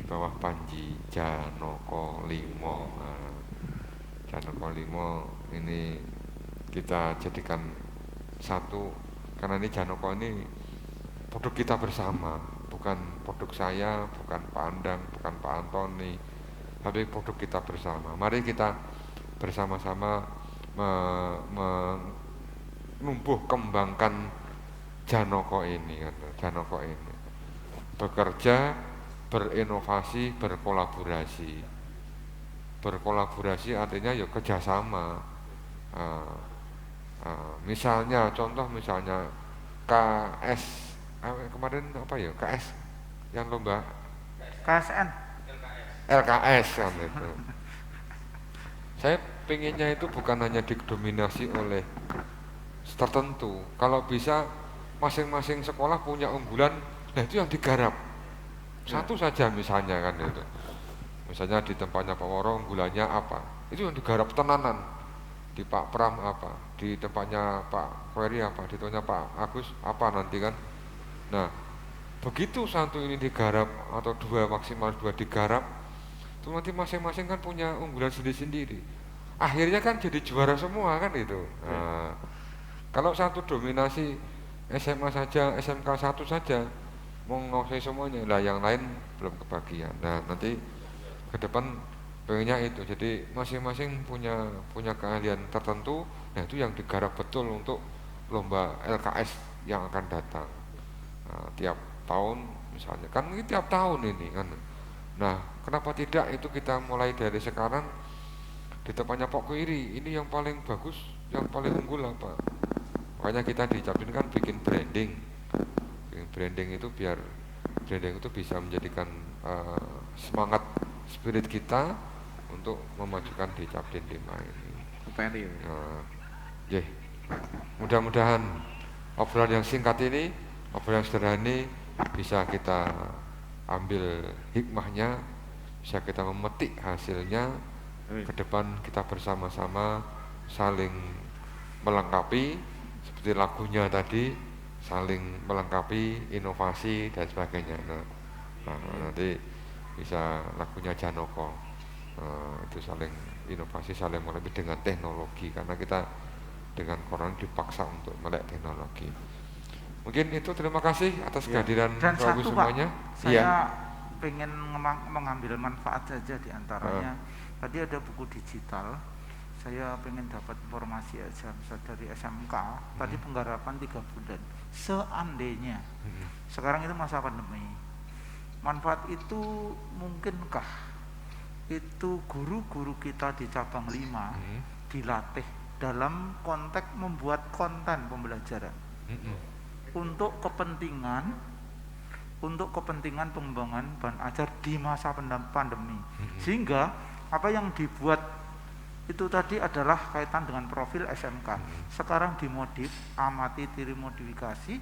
bawah Panji Janoko Limo. Janoko Limo ini kita jadikan satu, karena ini Janoko ini produk kita bersama, bukan produk saya, bukan Pak Andang, bukan Pak Antoni, tapi produk kita bersama. Mari kita bersama-sama menumbuh kembangkan Janoko ini kan, Janoko ini bekerja, berinovasi, berkolaborasi. Berkolaborasi artinya ya kerjasama. Misalnya contoh misalnya KS kemarin apa ya, KS yang lomba KSN LKS kan itu. Saya pengennya itu bukan hanya didominasi oleh tertentu. Kalau bisa masing-masing sekolah punya unggulan, nah itu yang digarap. Satu saja misalnya kan itu. Misalnya di tempatnya Pak Woro unggulannya apa? Itu yang digarap tenanan. Di Pak Pram apa? Di tempatnya Pak Ferry apa? Di tempatnya Pak Agus apa nanti kan? Nah, begitu satu ini digarap atau dua maksimal dua digarap, itu nanti masing-masing kan punya unggulan sendiri-sendiri. Akhirnya kan jadi juara semua kan itu. Nah, kalau satu dominasi SMA saja, SMK 1 saja menguasai semuanya, lah yang lain belum kebagian. Nah nanti ke depan pengennya itu, jadi masing-masing punya keahlian tertentu, nah itu yang digarap betul untuk lomba LKS yang akan datang. Nah, tiap tahun misalnya, kan ini tiap tahun ini kan. Nah kenapa tidak itu kita mulai dari sekarang di tempatnya Pak Kuiri, ini yang paling bagus, yang paling unggul apa? Makanya kita di Capin kan bikin branding. Branding itu biar branding itu bisa menjadikan semangat spirit kita untuk memajukan di Capin 5 ini. Mudah-mudahan obrolan yang singkat ini, obrolan yang sederhana ini bisa kita ambil hikmahnya, bisa kita memetik hasilnya. Ke depan kita bersama-sama saling melengkapi, seperti lagunya tadi, saling melengkapi, inovasi dan sebagainya. Nah, nanti bisa lagunya Janoko, itu saling inovasi, saling melengkapi dengan teknologi, karena kita dengan corona dipaksa untuk melek teknologi. Mungkin itu, terima kasih atas kehadiran Bapak Ibu semuanya. Pak, saya pengen mengambil manfaat saja di antaranya. Tadi ada buku digital, saya pengen dapat informasi aja dari SMK. Tadi penggarapan 3 bulan. Seandainya sekarang itu masa pandemi, manfaat itu mungkinkah itu guru-guru kita di cabang 5 dilatih dalam konteks membuat konten pembelajaran untuk kepentingan pengembangan bahan ajar di masa pandemi, sehingga apa yang dibuat itu tadi adalah kaitan dengan profil SMK. Sekarang dimodif, amati tiri modifikasi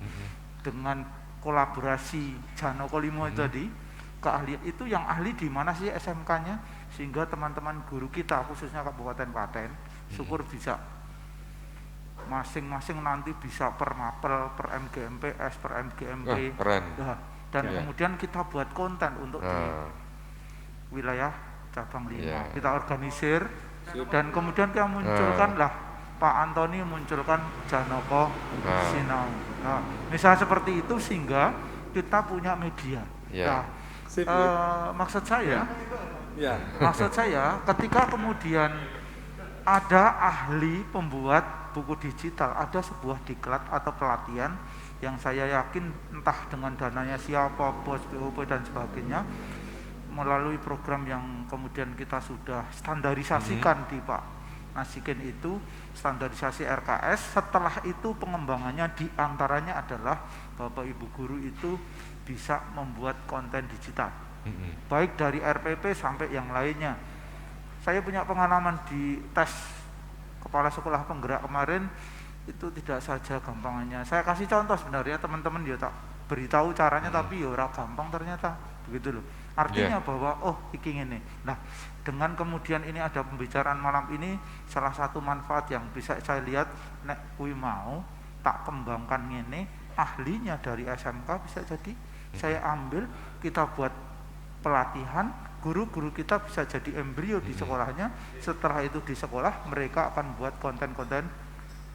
dengan kolaborasi Janoko Limo itu tadi, keahlian itu yang ahli di mana sih SMK-nya, sehingga teman-teman guru kita khususnya Kabupaten Klaten syukur bisa masing-masing nanti bisa per mapel, per MGMPS, per MGMP. Keren. Dan kemudian kita buat konten untuk di wilayah cabang 5. Kita organisir dan kemudian kita munculkan lah Pak Antoni munculkan Janoko Sinau. Nah, misalnya seperti itu sehingga kita punya media. Nah, maksud saya ketika kemudian ada ahli pembuat buku digital, ada sebuah diklat atau pelatihan yang saya yakin entah dengan dananya siapa, bos, BOP dan sebagainya, melalui program yang kemudian kita sudah standarisasikan di Pak Nasikin itu, standarisasi RKS. Setelah itu pengembangannya diantaranya adalah Bapak Ibu guru itu bisa membuat konten digital, baik dari RPP sampai yang lainnya. Saya punya pengalaman di tes kepala sekolah penggerak kemarin, itu tidak saja gampangannya. Saya kasih contoh sebenarnya teman-teman, ya tak beritahu caranya, tapi ya ora gampang ternyata, begitu loh. Artinya bahwa iki ngene. Nah, dengan kemudian ini ada pembicaraan malam ini, salah satu manfaat yang bisa saya lihat, nek kuwi mau tak kembangkan ngene, ahlinya dari SMK bisa jadi saya ambil, kita buat pelatihan, guru-guru kita bisa jadi embrio di sekolahnya. Setelah itu di sekolah mereka akan buat konten-konten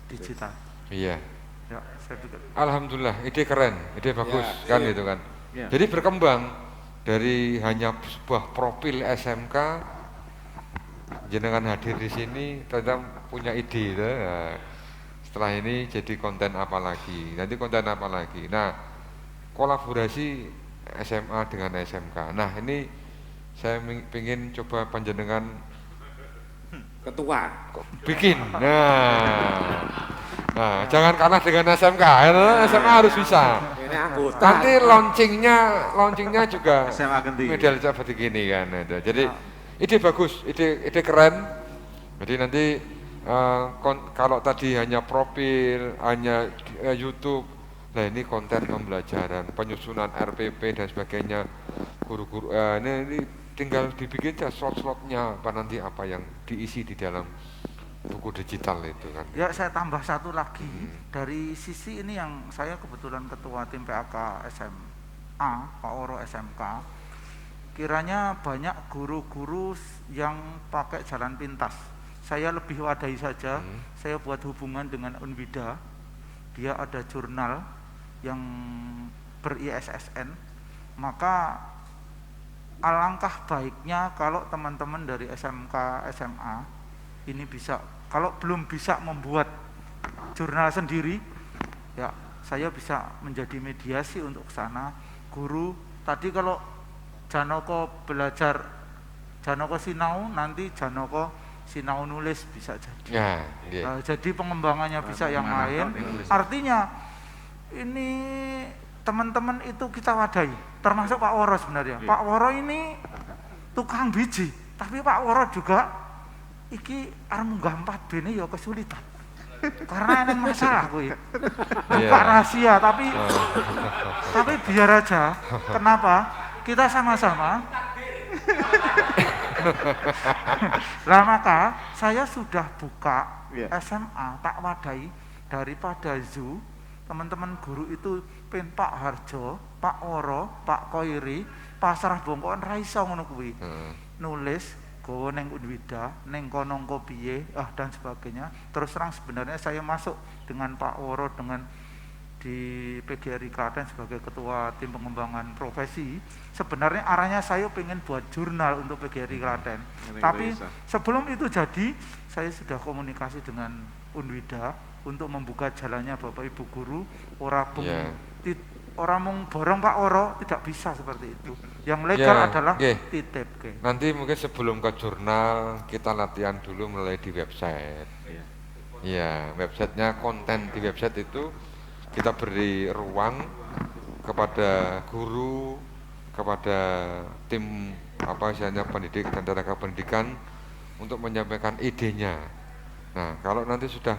digital. Iya. Ya, saya pikir. Alhamdulillah, ide keren, ide bagus kan itu kan. Jadi berkembang dari hanya sebuah profil SMK, jenengan hadir di sini ternyata punya ide, setelah ini jadi konten apa lagi, nanti konten apa lagi. Nah, kolaborasi SMA dengan SMK. Nah, ini saya ingin coba panjenengan Ketua. bikin. Nah, jangan kalah dengan SMK. SMA harus bisa. Ini anggota. Nanti launchingnya juga SMA Genti. model seperti gini kan. Jadi ide bagus, ide keren. Jadi nanti kalau tadi hanya profil, hanya YouTube, nah ini konten pembelajaran, penyusunan RPP dan sebagainya, guru-guru, ini tinggal dibikin aja slot-slotnya apa yang diisi di dalam buku digital itu kan. Ya, saya tambah satu lagi. Dari sisi ini yang saya kebetulan ketua tim PAK SMA, Pak Oro SMK, kiranya banyak guru-guru yang pakai jalan pintas. Saya lebih wadahi saja, saya buat hubungan dengan Unwida, dia ada jurnal yang ber-ISSN, maka alangkah baiknya kalau teman-teman dari SMK, SMA ini bisa, kalau belum bisa membuat jurnal sendiri, ya saya bisa menjadi mediasi untuk ke sana. Guru, tadi kalau Janoko belajar, Janoko sinau, nanti Janoko sinau nulis bisa jadi. Ya, yeah. Nah, jadi pengembangannya bisa yang lain. Artinya ini teman-teman itu kita wadahi, termasuk Pak Woro sebenarnya. Pak Woro ini tukang biji, tapi Pak Woro juga iki arep munggah 4B ini ya kesulitan. Karena ada masalah kuwi. Bukan rahasia, tapi biar aja. Kenapa? Kita sama-sama. Lah maka saya sudah buka SMA tak wadai daripada Zoo, teman-teman guru itu pen Pak Harjo, Pak Oro, Pak Koiri, pasrah bongkoan ra iso ngono kuwi. Nulis go neng Unwida, neng konong kopiye, dan sebagainya. Terus terang sebenarnya saya masuk dengan Pak Oro dengan di PGRI Klaten sebagai ketua tim pengembangan profesi. Sebenarnya arahnya saya pengen buat jurnal untuk PGRI Klaten. Tapi sebelum itu jadi, saya sudah komunikasi dengan Unwida untuk membuka jalannya Bapak Ibu guru. Orang mung borong Pak Oro tidak bisa seperti itu. Yang legal adalah titip. Nanti mungkin sebelum ke jurnal kita latihan dulu mulai di website. Ya, websitenya, konten di website itu kita beri ruang kepada guru, kepada tim misalnya pendidik dan tenaga pendidikan untuk menyampaikan idenya. Nah, kalau nanti sudah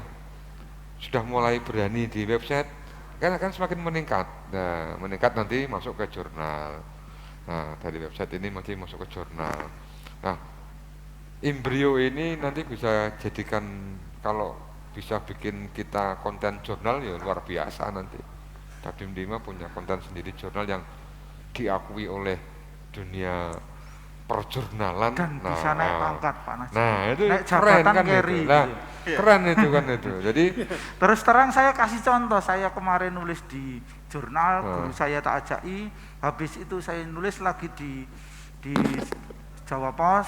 mulai berani di website, kan akan semakin meningkat. Nah, meningkat nanti masuk ke jurnal. Nah, dari website ini masih masuk ke jurnal. Nah, embrio ini nanti bisa jadikan, kalau bisa bikin kita konten jurnal ya luar biasa nanti. Dadim 5 punya konten sendiri jurnal yang diakui oleh dunia perjurnalan dan bisa naik pangkat Pak Najib. Nah, itu naik keren kan carry, itu. Nah, keren itu kan itu. Jadi terus terang saya kasih contoh, saya kemarin nulis di jurnal, guru saya tak ajai, habis itu saya nulis lagi di Jawa Pos,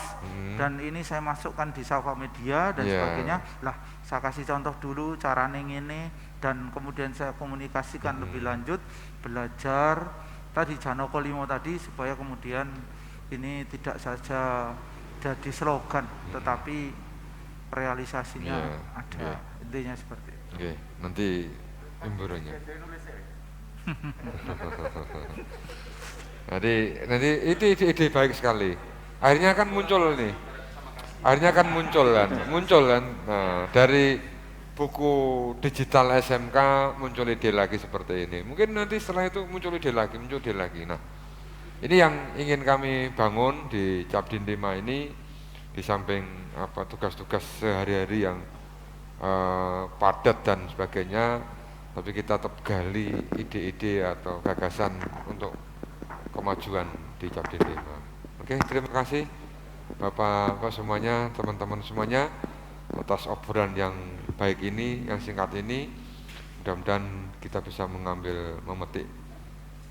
dan ini saya masukkan di Safa Media dan sebagainya. Lah, saya kasih contoh dulu caranya ini, dan kemudian saya komunikasikan lebih lanjut, belajar tadi Janoko Limo tadi, supaya kemudian ini tidak saja jadi slogan, tetapi realisasinya ada. Intinya seperti itu. Nanti imburannya. Nanti itu ide baik sekali. Akhirnya kan muncul kan. Nah, dari buku digital SMK muncul ide lagi seperti ini. Mungkin nanti setelah itu muncul ide lagi. Nah, ini yang ingin kami bangun di Cabdin 5 ini, di samping tugas-tugas sehari-hari yang padat dan sebagainya, tapi kita tetap gali ide-ide atau gagasan untuk kemajuan di Cabdin 5. Oke, terima kasih Bapak semuanya, teman-teman semuanya, atas obrolan yang baik ini, yang singkat ini. Mudah-mudahan kita bisa memetik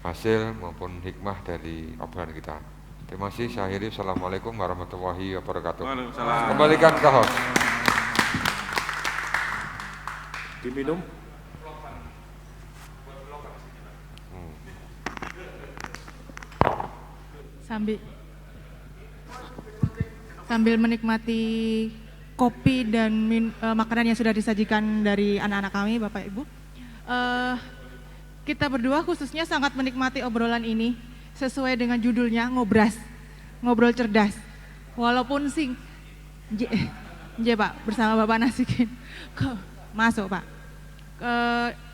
hasil maupun hikmah dari obrolan kita. Terima kasih. Saya akhiri. Assalamualaikum warahmatullahi wabarakatuh. Kembalikan ke host. Diminum. Sambil menikmati kopi dan makanan yang sudah disajikan dari anak-anak kami, Bapak Ibu. Kita berdua khususnya sangat menikmati obrolan ini sesuai dengan judulnya ngobras, ngobrol cerdas. Walaupun Pak, bersama Bapak Nasikin. Masuk Pak.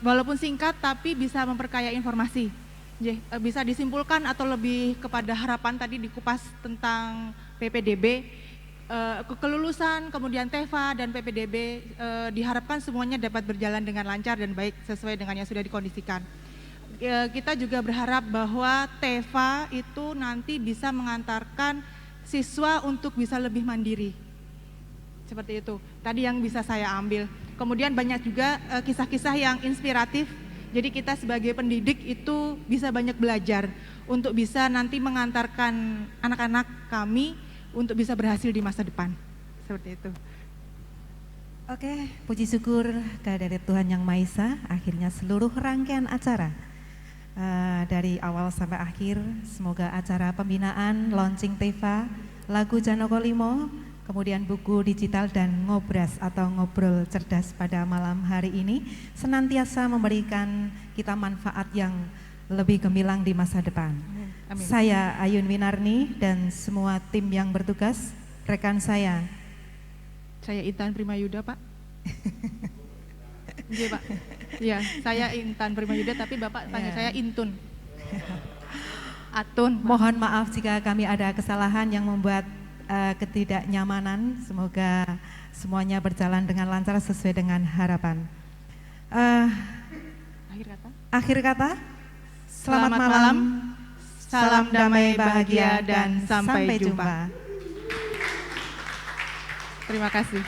Walaupun singkat tapi bisa memperkaya informasi. Bisa disimpulkan atau lebih kepada harapan tadi dikupas tentang PPDB, kelulusan, kemudian TEFA dan PPDB diharapkan semuanya dapat berjalan dengan lancar dan baik sesuai dengan yang sudah dikondisikan. Kita juga berharap bahwa TEFA itu nanti bisa mengantarkan siswa untuk bisa lebih mandiri. Seperti itu, tadi yang bisa saya ambil. Kemudian banyak juga kisah-kisah yang inspiratif. Jadi kita sebagai pendidik itu bisa banyak belajar untuk bisa nanti mengantarkan anak-anak kami untuk bisa berhasil di masa depan. Seperti itu. Oke, puji syukur kehadirat Tuhan Yang Maha Esa. Akhirnya seluruh rangkaian acara dari awal sampai akhir, semoga acara pembinaan, launching TEFA, lagu Janoko Limo, kemudian buku digital dan ngobras atau ngobrol cerdas pada malam hari ini senantiasa memberikan kita manfaat yang lebih gemilang di masa depan. Amin. Saya Ayun Winarni dan semua tim yang bertugas, rekan saya. Saya Intan Primayuda, Pak. Iya, Pak. Iya, saya Intan Primayuda tapi Bapak panggil saya Intun. Atun. Mohon maaf jika kami ada kesalahan yang membuat ketidaknyamanan, semoga semuanya berjalan dengan lancar sesuai dengan harapan. Akhir kata, selamat malam, salam damai bahagia dan sampai jumpa. Terima kasih.